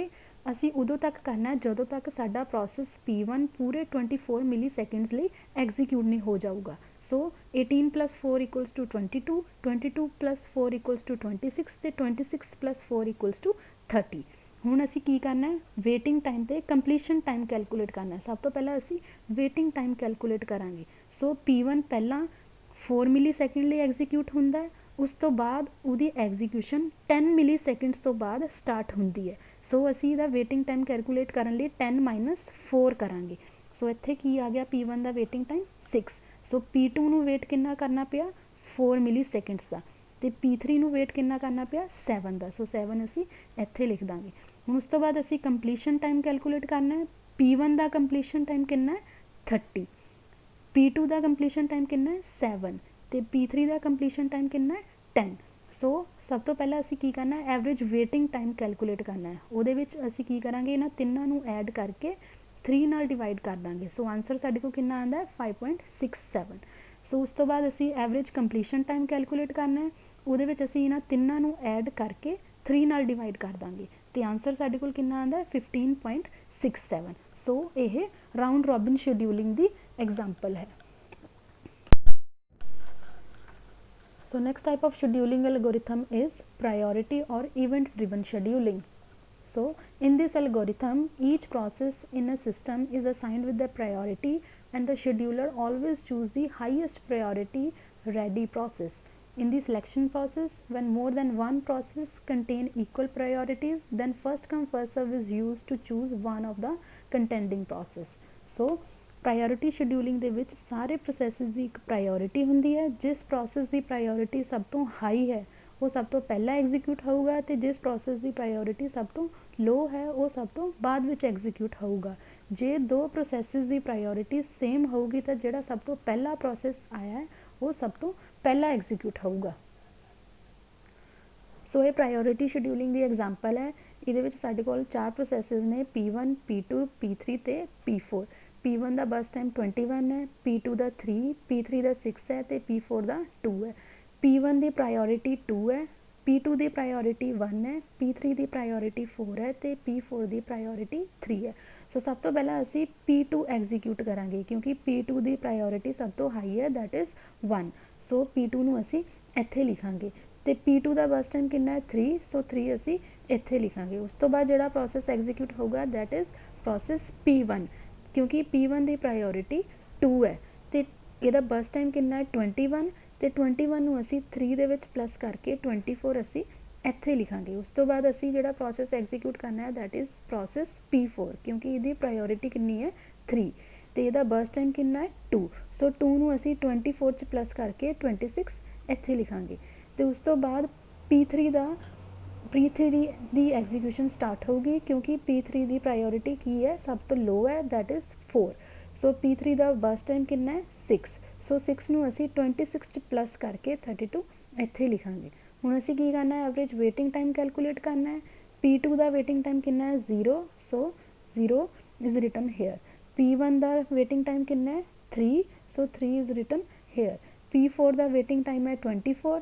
ਅਸੀਂ ਉਦੋਂ ਤੱਕ ਕਰਨਾ ਜਦੋਂ ਤੱਕ ਸਾਡਾ ਪ੍ਰੋਸੈਸ P1 ਪੂਰੇ 24 ਮਿਲੀ ਸੈਕਿੰਡਸ ਲਈ ਐਗਜ਼ੀਕਿਊਟ ਨਹੀਂ ਹੋ ਜਾਊਗਾ। ਸੋ 18 + 4 = 22, 22 + 4 = 26 ਤੇ 26 + 4 = 30। ਹੁਣ ਅਸੀਂ ਕੀ ਕਰਨਾ ਹੈ, ਵੇਟਿੰਗ ਟਾਈਮ ਤੇ ਕੰਪਲੀਸ਼ਨ ਟਾਈਮ ਕੈਲਕੂਲੇਟ ਕਰਨਾ ਹੈ। ਸਭ ਤੋਂ ਪਹਿਲਾਂ ਅਸੀਂ ਵੇਟਿੰਗ ਟਾਈਮ ਕੈਲਕੂਲੇਟ ਕਰਾਂਗੇ। ਸੋ P1 ਪਹਿਲਾਂ 4 ਮਿਲੀ ਸੈਕਿੰਡ ਲਈ ਐਗਜ਼ੀਕਿਊਟ ਹੁੰਦਾ ਹੈ, ਉਸ ਤੋਂ ਬਾਅਦ ਉਹਦੀ ਐਗਜ਼ੀਕਿਊਸ਼ਨ 10 ਮਿਲੀ ਸੈਕਿੰਡਸ ਤੋਂ ਬਾਅਦ ਸਟਾਰਟ ਹੁੰਦੀ ਹੈ। ਸੋ ਅਸੀਂ ਇਹਦਾ ਵੇਟਿੰਗ ਟਾਈਮ ਕੈਲਕੂਲੇਟ ਕਰਨ ਲਈ 10 - 4 ਕਰਾਂਗੇ। ਸੋ ਇੱਥੇ ਕੀ ਆ ਗਿਆ, P1 ਦਾ ਵੇਟਿੰਗ ਟਾਈਮ 6। ਸੋ P2 ਨੂੰ ਵੇਟ ਕਿੰਨਾ ਕਰਨਾ ਪਿਆ 4 ਮਿਲੀ ਸੈਕਿੰਡਸ ਦਾ, ਅਤੇ P3 ਨੂੰ ਵੇਟ ਕਿੰਨਾ ਕਰਨਾ ਪਿਆ 7 ਦਾ। ਸੋ 7 ਅਸੀਂ ਇੱਥੇ ਲਿਖ ਦਾਂਗੇ। ਹੁਣ ਉਸ ਤੋਂ ਬਾਅਦ ਅਸੀਂ ਕੰਪਲੀਸ਼ਨ ਟਾਈਮ ਕੈਲਕੂਲੇਟ ਕਰਨਾ ਹੈ। P1 ਦਾ ਕੰਪਲੀਸ਼ਨ ਟਾਈਮ ਕਿੰਨਾ ਹੈ 30, P2 ਦਾ ਕੰਪਲੀਸ਼ਨ ਟਾਈਮ ਕਿੰਨਾ ਹੈ 7 ਅਤੇ P3 ਦਾ ਕੰਪਲੀਸ਼ਨ ਟਾਈਮ ਕਿੰਨਾ ਹੈ 10। सो सब तो पहला असी की करना है, एवरेज वेटिंग टाइम कैलकुलेट करना है। ਉਹਦੇ ਵਿੱਚ ਅਸੀਂ ਕੀ ਕਰਾਂਗੇ, ਇਹਨਾਂ ਤਿੰਨਾਂ ਨੂੰ ਐਡ ਕਰਕੇ 3 ਨਾਲ ਡਿਵਾਈਡ ਕਰ ਦਾਂਗੇ। ਸੋ ਆਨਸਰ ਸਾਡੇ ਕੋਲ ਕਿੰਨਾ ਆਉਂਦਾ ਹੈ 5.67। ਸੋ ਉਸ ਤੋਂ ਬਾਅਦ ਅਸੀਂ ਐਵਰੇਜ ਕੰਪਲੀਸ਼ਨ ਟਾਈਮ ਕੈਲਕੂਲੇਟ ਕਰਨਾ ਹੈ। ਉਹਦੇ ਵਿੱਚ ਅਸੀਂ ਇਹਨਾਂ ਤਿੰਨਾਂ ਨੂੰ ਐਡ ਕਰਕੇ 3 ਨਾਲ ਡਿਵਾਈਡ ਕਰ ਦਾਂਗੇ ਤੇ ਆਨਸਰ ਸਾਡੇ ਕੋਲ ਕਿੰਨਾ ਆਉਂਦਾ ਹੈ 15.67। ਸੋ ਇਹ ਰਾਊਂਡ ਰੋਬਿਨ ਸ਼ਡਿਊਲਿੰਗ ਦੀ ਐਗਜ਼ਾਮਪਲ ਹੈ। So next type of scheduling algorithm is priority or event driven scheduling. So in this algorithm, each process in a system is assigned with the priority and the scheduler always choose the highest priority ready process. In the selection process, when more than one process contain equal priorities, then first come first serve is used to choose one of the contending process. So priority scheduling ਦੇ ਵਿੱਚ ਸਾਰੇ processes ਦੀ ਇੱਕ priority ਹੁੰਦੀ ਹੈ। ਜਿਸ process ਦੀ priority ਸਭ ਤੋਂ high ਹੈ ਉਹ ਸਭ ਤੋਂ ਪਹਿਲਾਂ ਐਗਜ਼ੀਕਿਊਟ ਹੋਊਗਾ ਅਤੇ ਜਿਸ ਪ੍ਰੋਸੈਸ ਦੀ ਪ੍ਰਾਇਓਰਿਟੀ ਸਭ ਤੋਂ ਲੋ ਹੈ ਉਹ ਸਭ ਤੋਂ ਬਾਅਦ ਵਿੱਚ ਐਗਜ਼ੀਕਿਊਟ ਹੋਊਗਾ। ਜੇ ਦੋ ਪ੍ਰੋਸੈਸਿਸ ਦੀ ਪ੍ਰਾਇਓਰਿਟੀ ਸੇਮ ਹੋਊਗੀ ਤਾਂ ਜਿਹੜਾ ਸਭ ਤੋਂ ਪਹਿਲਾ ਪ੍ਰੋਸੈਸ ਆਇਆ ਹੈ ਉਹ ਸਭ ਤੋਂ ਪਹਿਲਾਂ ਐਗਜ਼ੀਕਿਊਟ ਹੋਊਗਾ। ਸੋ ਇਹ ਪ੍ਰਾਇਓਰਿਟੀ ਸ਼ਡਿਊਲਿੰਗ ਦੀ ਐਗਜ਼ਾਮਪਲ ਹੈ। ਇਹਦੇ ਵਿੱਚ ਸਾਡੇ ਕੋਲ 4 ਪ੍ਰੋਸੈਸਿਸ ਨੇ P1, P2, P3 ਅਤੇ P4। P1 ਦਾ ਬਸ ਟਾਈਮ 21 ਹੈ, P2 ਦਾ 3, P3 ਦਾ 6 ਹੈ ਅਤੇ P4 ਦਾ 2 ਹੈ। P1 ਦੀ ਪ੍ਰਾਇਓਰਿਟੀ 2 ਹੈ, P2 ਦੀ ਪ੍ਰਾਇਓਰਿਟੀ 1 ਹੈ, P3 ਦੀ ਪ੍ਰਾਇਓਰਿਟੀ 4 ਹੈ ਅਤੇ P4 ਦੀ ਪ੍ਰਾਇਓਰਿਟੀ 3 ਹੈ। ਸੋ ਸਭ ਤੋਂ ਪਹਿਲਾਂ ਅਸੀਂ P2 ਐਗਜ਼ੀਕਿਊਟ ਕਰਾਂਗੇ ਕਿਉਂਕਿ P2 ਦੀ ਪ੍ਰਾਇਓਰਿਟੀ ਸਭ ਤੋਂ ਹਾਈ ਹੈ, ਦੈਟ ਇਜ਼ 1। ਸੋ P2 ਨੂੰ ਅਸੀਂ ਇੱਥੇ ਲਿਖਾਂਗੇ ਅਤੇ P2 ਦਾ ਬਸ ਟਾਈਮ ਕਿੰਨਾ ਹੈ 3, ਸੋ 3 ਅਸੀਂ ਇੱਥੇ ਲਿਖਾਂਗੇ। ਉਸ ਤੋਂ ਬਾਅਦ ਜਿਹੜਾ ਪ੍ਰੋਸੈਸ ਐਗਜ਼ੀਕਿਊਟ ਹੋਊਗਾ ਦੈਟ ਇਜ਼ ਪ੍ਰੋਸੈਸ P1 ਕਿਉਂਕਿ P1 ਦੀ ਪ੍ਰਾਇਓਰਿਟੀ 2 ਹੈ ਅਤੇ ਇਹਦਾ ਬਸ ਟਾਈਮ ਕਿੰਨਾ ਹੈ 21 ਅਤੇ 21 ਨੂੰ ਅਸੀਂ 3 ਦੇ ਵਿੱਚ ਪਲੱਸ ਕਰਕੇ 24 ਅਸੀਂ ਇੱਥੇ ਲਿਖਾਂਗੇ। ਉਸ ਤੋਂ ਬਾਅਦ ਅਸੀਂ ਜਿਹੜਾ ਪ੍ਰੋਸੈਸ ਐਗਜ਼ੀਕਿਊਟ ਕਰਨਾ ਹੈ ਦੈਟ ਇਜ਼ ਪ੍ਰੋਸੈਸ P4 ਕਿਉਂਕਿ ਇਹਦੀ ਪ੍ਰਾਇਓਰਿਟੀ ਕਿੰਨੀ ਹੈ 3 ਅਤੇ ਇਹਦਾ ਬਸ ਟਾਈਮ ਕਿੰਨਾ ਹੈ 2। ਸੋ 2 ਨੂੰ ਅਸੀਂ 24 'ਚ ਪਲੱਸ ਕਰਕੇ 26 ਇੱਥੇ ਲਿਖਾਂਗੇ ਅਤੇ ਉਸ ਤੋਂ ਬਾਅਦ P3 ਦੀ ਐਗਜ਼ੀਕਿਊਸ਼ਨ ਸਟਾਰਟ ਹੋਊਗੀ ਕਿਉਂਕਿ P3 ਦੀ ਪ੍ਰਾਇਓਰਿਟੀ ਕੀ ਹੈ ਸਭ ਤੋਂ ਲੋ ਹੈ, that is 4। So P3 the bus time ਕਿੰਨਾ ਹੈ 6। ਸੋ 6 ਨੂੰ ਅਸੀਂ 26 'ਚ ਪਲੱਸ ਕਰਕੇ 32 ਇੱਥੇ ਲਿਖਾਂਗੇ। ਹੁਣ ਅਸੀਂ ਕੀ ਕਰਨਾ ਹੈ ਐਵਰੇਜ ਵੇਟਿੰਗ ਟਾਈਮ ਕੈਲਕੂਲੇਟ ਕਰਨਾ ਹੈ। P2 ਦਾ ਵੇਟਿੰਗ ਟਾਈਮ ਕਿੰਨਾ ਹੈ 0, so 0 is written here. P1 ਦਾ ਵੇਟਿੰਗ ਟਾਈਮ ਕਿੰਨਾ ਹੈ 3, so 3 is written here. P4 ਦਾ ਵੇਟਿੰਗ ਟਾਈਮ ਹੈ 24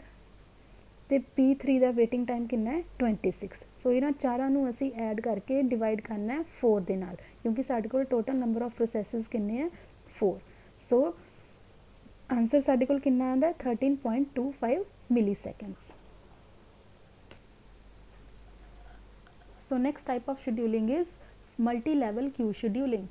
ਅਤੇ P3 ਦਾ ਵੇਟਿੰਗ ਟਾਈਮ ਕਿੰਨਾ ਹੈ 26। ਸੋ ਇਹਨਾਂ ਚਾਰਾਂ ਨੂੰ ਅਸੀਂ ਐਡ ਕਰਕੇ ਡਿਵਾਈਡ ਕਰਨਾ ਹੈ 4 ਦੇ ਨਾਲ ਕਿਉਂਕਿ ਸਾਡੇ ਕੋਲ ਟੋਟਲ ਨੰਬਰ ਆਫ ਪ੍ਰੋਸੈਸਿਸ ਕਿੰਨੇ ਹੈ 4। ਸੋ ਆਨਸਰ ਸਾਡੇ ਕੋਲ ਕਿੰਨਾ ਆਉਂਦਾ 13.25 ਮਿਲੀ seconds. So next type of scheduling is multi-level queue scheduling.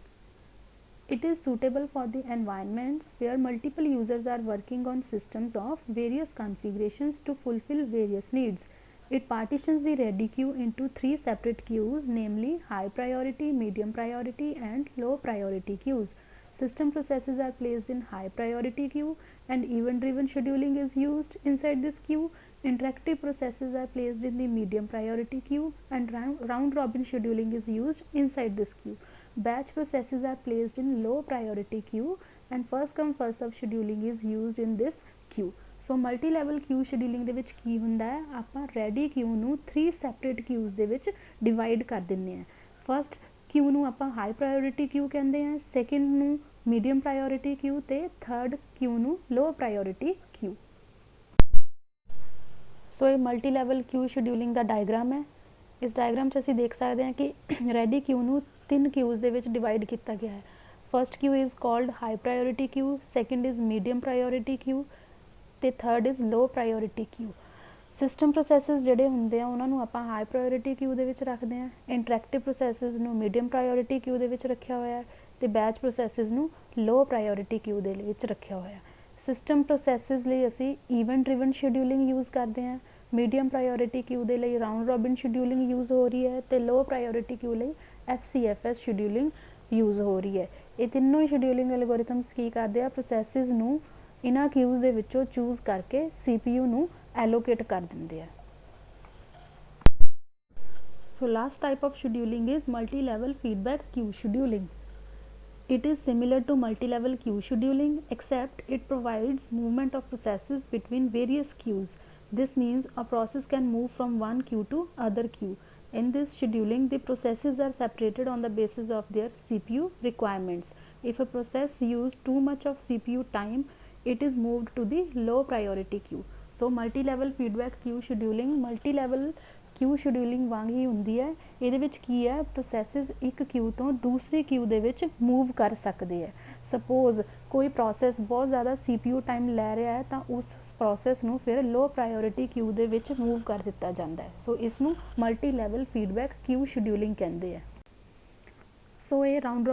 It is suitable for the environments where multiple users are working on systems of various configurations to fulfill various needs. It partitions the ready queue into 3 separate queues, namely high priority, medium priority and low priority queues. System processes are placed in high priority queue and event driven scheduling is used inside this queue. Interactive processes are placed in the medium priority queue and round robin scheduling is used inside this queue. Batch processes are placed in low priority queue and first come first serve scheduling is used in this queue. So multi level queue scheduling ਦੇ ਵਿੱਚ ਕੀ ਹੁੰਦਾ ਹੈ, ਆਪਾਂ ready ਕਿਊ ਨੂੰ 3 separate ਕਿਊਜ਼ ਦੇ ਵਿੱਚ divide ਕਰ ਦਿੰਦੇ ਹਾਂ। ਫਸਟ ਕਿਊ ਨੂੰ ਆਪਾਂ ਹਾਈ ਪ੍ਰਾਇਓਰਿਟੀ ਕਿਊ ਕਹਿੰਦੇ ਹਾਂ, ਸੈਕਿੰਡ ਨੂੰ ਮੀਡੀਅਮ ਪ੍ਰਾਇਓਰਿਟੀ ਕਿਊ ਅਤੇ ਥਰਡ ਕਿਊ ਨੂੰ ਲੋ ਪ੍ਰਾਇਓਰਿਟੀ ਕਿਊ। ਸੋ ਇਹ ਮਲਟੀ ਲੈਵਲ ਕਿਊ ਸ਼ਡਿਊਲਿੰਗ ਦਾ ਡਾਇਗਰਾਮ ਹੈ। ਇਸ ਡਾਇਗਰਾਮ 'ਚ ਅਸੀਂ ਦੇਖ ਸਕਦੇ ਹਾਂ ਕਿ ਰੈਡੀ ਕਿਊ ਨੂੰ 3 ਕਿਊਜ਼ ਦੇ ਵਿੱਚ ਡਿਵਾਈਡ ਕੀਤਾ ਗਿਆ ਹੈ। First queue is called high priority queue, second is medium priority queue ਅਤੇ third is low priority queue. System processes ਜਿਹੜੇ ਹੁੰਦੇ ਆ ਉਹਨਾਂ ਨੂੰ ਆਪਾਂ ਹਾਈ ਪ੍ਰਾਇਓਰਿਟੀ ਕਿਊ ਦੇ ਵਿੱਚ ਰੱਖਦੇ ਹਾਂ, ਇੰਟਰੈਕਟਿਵ ਪ੍ਰੋਸੈਸਿਸ ਨੂੰ ਮੀਡੀਅਮ ਪ੍ਰਾਇਓਰਿਟੀ ਕਿਊ ਦੇ ਵਿੱਚ ਰੱਖਿਆ ਹੋਇਆ ਅਤੇ ਬੈਚ ਪ੍ਰੋਸੈਸਿਸ ਨੂੰ ਲੋ ਪ੍ਰਾਇਓਰਿਟੀ ਕਿਊ ਦੇ ਵਿੱਚ ਰੱਖਿਆ ਹੋਇਆ। ਸਿਸਟਮ ਪ੍ਰੋਸੈਸਿਸ ਲਈ ਅਸੀਂ ਈਵੈਂਟ ਡਰਿਵਨ ਸ਼ਡਿਊਲਿੰਗ ਯੂਜ਼ ਕਰਦੇ ਹਾਂ, ਮੀਡੀਅਮ ਪ੍ਰਾਇਓਰਿਟੀ ਕਿਊ ਦੇ ਲਈ ਰਾਊਂਡ ਰੋਬਿਨ ਸ਼ਡਿਊਲਿੰਗ ਯੂਜ਼ ਹੋ ਰਹੀ ਹੈ ਅਤੇ ਲੋ ਪ੍ਰਾਇਓਰਿਟੀ ਕਿਊ ਲਈ FCFS ਸ਼ਡਿਊਲਿੰਗ ਯੂਜ਼ ਹੋ ਰਹੀ ਹੈ। ਇਹ ਤਿੰਨੋਂ ਹੀ ਸ਼ਡਿਊਲਿੰਗ ਐਲਗੋਰਿਥਮਸ ਕੀ ਕਰਦੇ ਆ, ਪ੍ਰੋਸੈਸਿਸ ਨੂੰ ਇਹਨਾਂ ਕਿਊਜ਼ ਦੇ ਵਿੱਚੋਂ ਚੂਜ਼ ਕਰਕੇ CPU ਨੂੰ ਐਲੋਕੇਟ ਕਰ ਦਿੰਦੇ ਆ। So last type of scheduling is multi level feedback queue scheduling. It is similar to multi-level queue scheduling except it provides movement of processes between various queues. This means a process can move from one queue to other queue. In this scheduling, the processes are separated on the basis of their CPU requirements. If a process used too much of CPU time, it is moved to the low priority queue. So multi-level feedback queue scheduling multi-level queue scheduling वांग ही ਹੁੰਦੀ ਹੈ। ਇਹਦੇ ਵਿੱਚ ਕੀ ਹੈ, processes ਇੱਕ ਕਿਊ ਤੋਂ ਦੂਸਰੀ ਕਿਊ ਦੇ ਵਿੱਚ ਮੂਵ ਕਰ ਸਕਦੇ ਹੈ। ਸਪੋਜ਼ ਕੋਈ ਪ੍ਰੋਸੈਸ ਬਹੁਤ ਜ਼ਿਆਦਾ CPU ਟਾਈਮ ਲੈ ਰਿਹਾ ਹੈ ਤਾਂ ਉਸ ਪ੍ਰੋਸੈਸ ਨੂੰ ਫਿਰ ਲੋ ਪ੍ਰਾਇਓਰਿਟੀ ਕਿਊ ਦੇ ਵਿੱਚ ਮੂਵ ਕਰ ਦਿੱਤਾ ਜਾਂਦਾ ਹੈ। ਸੋ ਇਸ ਨੂੰ ਮਲਟੀ ਲੈਵਲ ਫੀਡਬੈਕ ਕਿਊ ਸ਼ਡਿਊਲਿੰਗ ਕਹਿੰਦੇ ਆ। ਸੋ ਇਹ ਰਾਊਂਡ